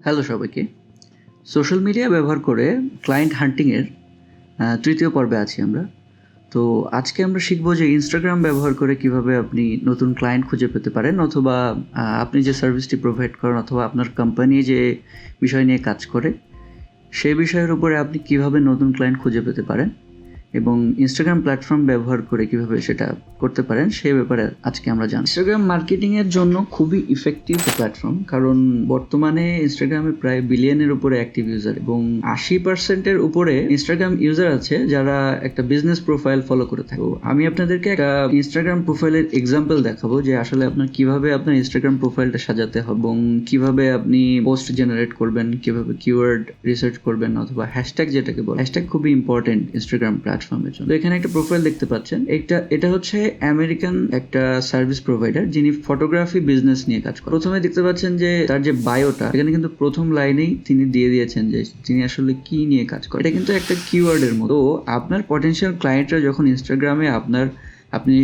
Hello সবাইকে। Social media ব্যবহার করে ক্লায়েন্ট হান্টিংয়ের তৃতীয় পর্বে আছি আমরা। তো আজকে আমরা শিখব যে ইনস্টাগ্রাম ব্যবহার করে কিভাবে আপনি নতুন ক্লায়েন্ট খুঁজে পেতে পারেন, অথবা আপনি যে সার্ভিসটি প্রোভাইড করেন অথবা আপনার কোম্পানি যে বিষয় নিয়ে কাজ করে সেই বিষয়ের উপরে আপনি কিভাবে নতুন ক্লায়েন্ট খুঁজে পেতে পারেন এবং ইনস্টাগ্রাম প্ল্যাটফর্ম ব্যবহার করে কিভাবে সেটা করতে পারেন সেই ব্যাপারে আজকে আমরা জানি। ইনস্টাগ্রাম মার্কেটিংয়ের জন্য খুবই ইফেক্টিভ প্ল্যাটফর্ম, কারণ বর্তমানে ইনস্টাগ্রামে প্রায় বিলিয়নের উপরে অ্যাক্টিভ ইউজার এবং 80%-এর উপরে ইনস্টাগ্রাম ইউজার আছে যারা একটা বিজনেস প্রোফাইল ফলো করে থাকে। আমি আপনাদেরকে একটা ইনস্টাগ্রাম প্রোফাইলের এক্সাম্পল দেখাবো যে আসলে আপনার কিভাবে আপনার ইনস্টাগ্রাম প্রোফাইলটা সাজাতে হবে এবং কিভাবে আপনি পোস্ট জেনারেট করবেন, কিভাবে কিওয়ার্ড রিসার্চ করবেন অথবা হ্যাশট্যাগ, যেটাকে বলে হ্যাশট্যাগ খুবই ইম্পর্টেন্ট ইনস্টাগ্রাম প্ল্যাটফর্মের জন্য। তো এখানে একটা প্রোফাইল দেখতে পাচ্ছেন, এটা হচ্ছে আমেরিকান একটা সার্ভিস প্রোভাইডার যিনি ফটোগ্রাফি বিজনেস নিয়ে কাজ করেন। প্রথমে দেখতে পাচ্ছেন যে তার যে বায়োটা, এখানে কিন্তু প্রথম লাইনেই তিনি দিয়ে দিয়েছেন যে তিনি আসলে কি নিয়ে কাজ করেন। এটা কিন্তু একটা কিওয়ার্ডের মতো। আপনার পটেনশিয়াল ক্লায়েন্টরা যখন ইনস্টাগ্রামে আপনি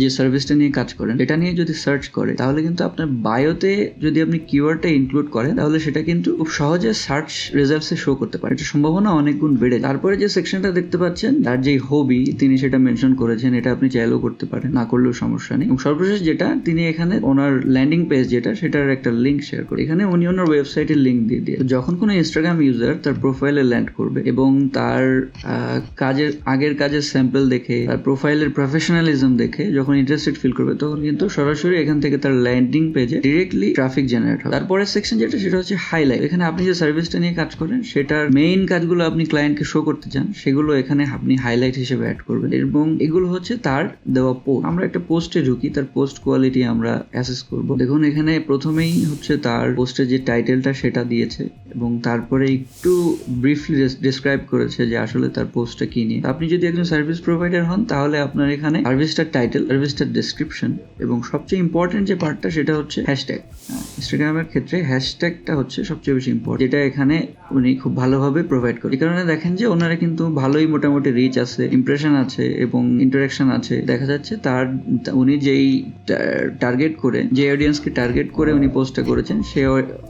যে সার্ভিসটা নিয়ে কাজ করেন এটা নিয়ে যদি সার্চ করে, তাহলে কিন্তু আপনার বায়োতে যদি আপনি কিওয়ার্ডটা ইনক্লুড করেন তাহলে সেটা কিন্তু খুব সহজে সার্চ রেজাল্টসে শো করতে পারে। এটা সম্ভাবনা অনেক গুণ বেড়ে যায়। তারপরে যে সেকশনটা দেখতে পাচ্ছেন, তার যে হবি তিনি সেটা মেনশন করেছেন, এটা আপনি চাইলেও করতে পারেন, না করলেও সমস্যা নেই। এবং সর্বশেষ যেটা, তিনি এখানে ওনার ল্যান্ডিং পেজ যেটা, সেটার একটা লিঙ্ক শেয়ার করে এখানে উনি ওনার ওয়েবসাইটের লিঙ্ক দিয়ে যখন কোনো ইনস্টাগ্রাম ইউজার তার প্রোফাইলে ল্যান্ড করবে এবং তার আগের কাজের স্যাম্পল দেখে, তার প্রোফাইলের প্রফেশনালিজম দেখে যখন ইন্টারেস্টেড ফিল করবে, তখন কিন্তু সরাসরি এখান থেকে তার ল্যান্ডিং পেজে ডিরেক্টলি ট্রাফিক জেনারেট হবে। তারপরে সেকশন যেটা, সেটা হচ্ছে হাইলাইট। এখানে আপনি যে সার্ভিসটা নিয়ে কাজ করেন সেটার মেইন কাজগুলো আপনি ক্লায়েন্টকে শো করতে চান, সেগুলো এখানে আপনি হাইলাইট হিসেবে অ্যাড করবেন এবং এগুলো হচ্ছে তার দেওয়া পোস্ট। আমরা একটা পোস্টে ঢুকি, তার পোস্ট কোয়ালিটি আমরা অ্যাসেস করব। দেখুন এখানে প্রথমেই হচ্ছে তার পোস্টের যে টাইটেলটা সেটা দিয়েছে এবং তারপরে একটু ব্রিফলি ডিসক্রাইব করেছে যে আসলে তার পোস্টটা কি নিয়ে। আপনি যদি একজন সার্ভিস প্রোভাইডার হন, তাহলে আপনার এখানে সার্ভিসটার টাইটেল, সার্ভিসটার ডেসক্রিপশন এবং সবচেয়ে ইম্পর্টেন্ট যে পার্টটা সেটা হচ্ছে হ্যাশট্যাগ। ইনস্টাগ্রামের ক্ষেত্রে হ্যাশট্যাগটা হচ্ছে সবচেয়ে বেশি ইম্পর্টেন্ট, যেটা এখানে উনি খুব ভালোভাবে প্রোভাইড করে। এই কারণে দেখেন যে ওনারা কিন্তু ভালোই মোটামুটি রিচ আছে, ইমপ্রেশন আছে এবং ইন্টারাকশন আছে। দেখা যাচ্ছে উনি যেই টার্গেট করে, যে অডিয়েন্সকে টার্গেট করে উনি পোস্টটা করেছেন,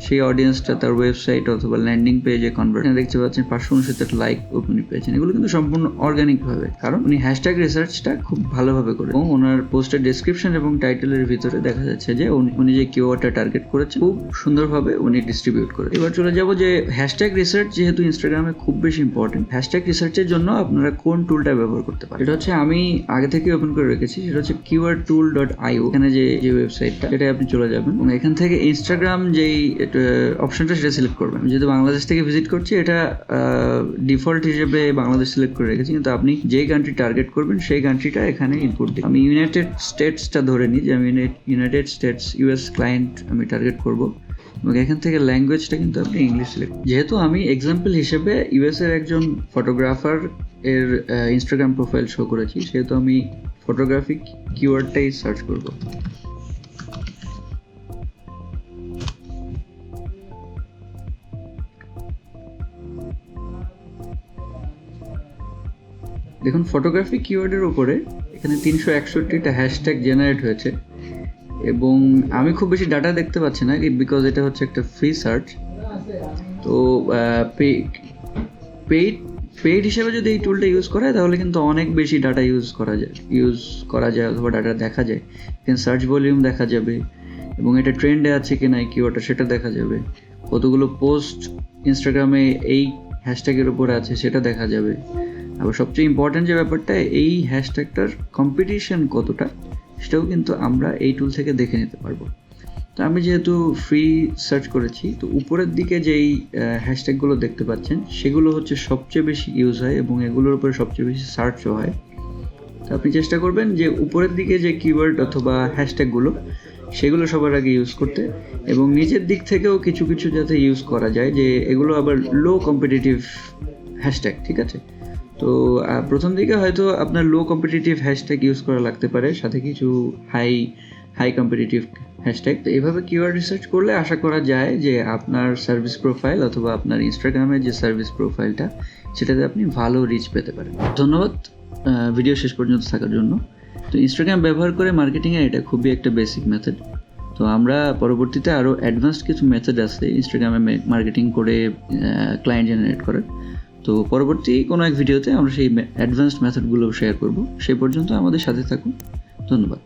সেই অডিয়েন্সটা তার ওয়েবসাইট অথবা ল্যান্ডিং পেজে কনভার্ট। দেখতে পাচ্ছেন 569 লাইক উনি পেয়েছেন। এগুলো কিন্তু সম্পূর্ণ অর্গানিক ভাবে, কারণ উনি হ্যাশট্যাগ রিসার্চটা খুব ভালোভাবে করে এবং ওনার পোস্টের ডেসক্রিপশন এবং টাইটেলের ভিতরে দেখা যাচ্ছে যে উনি যে কিওয়ার্ডটা টার্গেট করেছেন খুব সুন্দরভাবে উনি ডিস্ট্রিবিউট করে। এবার চলে যাব যে হ্যাশট্যাগ রিসার্চ যেহেতু ইনস্টাগ্রামে খুব বেশি ইম্পর্টেন্ট, হ্যাশট্যাগ রিসার্চের জন্য আপনারা কোন টুলটা ব্যবহার করতে পারেন। এটা হচ্ছে আমি আগে থেকে ওপেন করে রেখেছি, সেটা হচ্ছে keywordtool.io। এখানে যে ওয়েবসাইটটা, সেটা আপনি চলে যাবেন এবং এখান থেকে ইনস্টাগ্রাম যেই অপশনটা সেটা সিলেক্ট করবেন। যেহেতু বাংলাদেশ থেকে ভিজিট করছি, এটা ডিফল্ট হিসেবে বাংলাদেশ সিলেক্ট করে রেখেছি, কিন্তু আপনি যেই কান্ট্রি টার্গেট করবেন সেই কান্ট্রিটা এখানে ইনপুট দিই। আমি ইউনাইটেড স্টেটসটা ধরে নিই, যে আমি ইউনাইটেড স্টেটস ইউএস ক্লায়েন্ট আমি টার্গেট করব এবং এখান থেকে ল্যাঙ্গুয়েজটা কিন্তু আপনি ইংলিশ সিলেক্ট। যেহেতু আমি এক্সাম্পল হিসেবে ইউএস এর একজন ফটোগ্রাফার এর ইনস্টাগ্রাম প্রোফাইল শো করেছি, সেহেতু আমি ফটোগ্রাফি কিওয়ার্ডটাই সার্চ করব। দেখুন ফটোগ্রাফি কিওয়ার্ডের উপরে এখানে 361টা হ্যাশট্যাগ জেনারেট হয়েছে এবং আমি খুব বেশি ডাটা দেখতে পাচ্ছি না, বিকজ এটা হচ্ছে একটা ফ্রি সার্চ। তো পেইড হিসেবে যদি এই টুলটা ইউজ করা হয় তাহলে কিন্তু অনেক বেশি ডাটা ইউজ করা যায় অথবা ডাটা দেখা যায়। এখানে সার্চ ভলিউম দেখা যাবে এবং এটা ট্রেন্ডে আছে কি না এই কিওয়ার্ডটা সেটা দেখা যাবে। কতগুলো পোস্ট ইনস্টাগ্রামে এই হ্যাশট্যাগের উপরে আছে সেটা দেখা যাবে। আবার সবচেয়ে ইম্পর্টেন্ট যে ব্যাপারটা, এই হ্যাশট্যাগটার কম্পিটিশন কতটা সেটাও কিন্তু আমরা এই টুল থেকে দেখে নিতে পারবো। তো আমি যেহেতু ফ্রি সার্চ করেছি, তো উপরের দিকে যেই হ্যাশট্যাগুলো দেখতে পাচ্ছেন সেগুলো হচ্ছে সবচেয়ে বেশি ইউজ হয় এবং এগুলোর উপরে সবচেয়ে বেশি সার্চও হয়। তো আপনি চেষ্টা করবেন যে উপরের দিকে যে কিওয়ার্ড অথবা হ্যাশট্যাগুলো সেগুলো সবার আগে ইউজ করতে এবং নিচের দিক থেকেও কিছু কিছু যাতে ইউজ করা যায়, যে এগুলো আবার লো কম্পিটিটিভ হ্যাশট্যাগ। ঠিক আছে, তো প্রথম দিকে হয়তো আপনার লো কম্পিটিটিভ হ্যাশট্যাগ ইউজ করা লাগতে পারে, সাথে কিছু হাই কম্পিটিটিভ হ্যাশট্যাগ। তো এইভাবে কিওয়ার্ড রিসার্চ করলে আশা করা যায় যে আপনার সার্ভিস প্রোফাইল অথবা আপনার ইনস্টাগ্রামের যে সার্ভিস প্রোফাইলটা সেটাতে আপনি ভালো রিচ পেতে পারেন। ধন্যবাদ ভিডিও শেষ পর্যন্ত থাকার জন্য। তো ইনস্টাগ্রাম ব্যবহার করে মার্কেটিংয়ের এটা খুবই একটা বেসিক মেথড। তো আমরা পরবর্তীতে আরও অ্যাডভান্সড কিছু মেথড আছে ইনস্টাগ্রামে মার্কেটিং করে ক্লায়েন্ট জেনারেট করার। তো পরবর্তী কোনো এক ভিডিওতে আমরা সেই অ্যাডভান্সড মেথডগুলো শেয়ার করব। সেই পর্যন্ত আমাদের সাথে থাকুন। ধন্যবাদ।